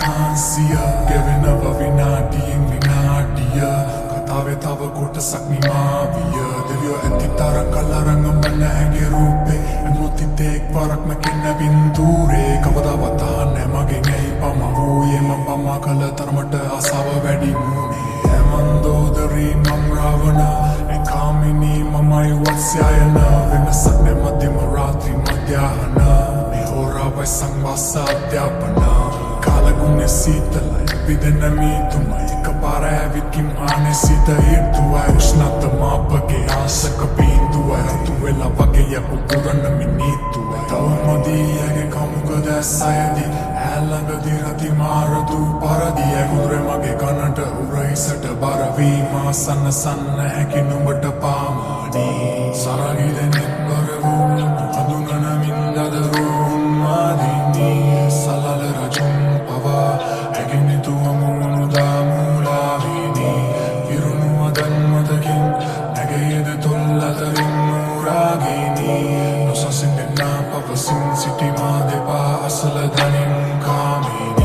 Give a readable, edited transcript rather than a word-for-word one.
කාන්සිය ගෙවෙනව විනාඩියෙන් විනාඩිය කතාවේ තව කොටසක් නිමාවිය දෙවියෝ ඇති තරම් කලරංග මන ඇගේ රූපේ එමුතිත් එක් වරක් මැකෙන්න බින්දුරේ කවදාවත් අහන්නේ මගෙන් ඇයි පම වූයේ මම පමා කළ තරමට ආසාව වැඩි වුණේ ඇමන්දෝදරී මම රාවණ එකාමිනී මමයි වත්ස්යයන වෙනසක් නැ මධ්‍යම රාත්‍රී මධ්‍යාහන මේ හෝරාවයි සංවාස අධ්‍යාපන කාලගුණේ සීතලයි විදෙන මීතුමයි එකපාර ඇවිත් කිම්හානේ සිත හිටුවයි උෂ්ණත මාපගේ ආසක බින්දුවයි රතු වෙලා වගේ යපු පුරන මිනිත්තුවයි තවමදී ඇගේ කමුක දැස්සයදී ඇල්ලඟදී රති මාරදු පරදී ඇගුරේ මගේ කනට උරහිසට බරවී මා සන්න සන්න හැකි නුඹට පාමානී සරගි දෙනෙක් බරවුන් හඳුනන මින්දදරුන් මාදිනී සලල රජුන් පවා හැකිනිතුව මුණු දාමුලාවිනී ඉරුණු අදන් මතකින් නැගෙයද තොල් අතරින් මුරාගිනී නොසසින් දෙන්නා පවසින් සිටි මා දෙපා අසල දනින් කාමිනී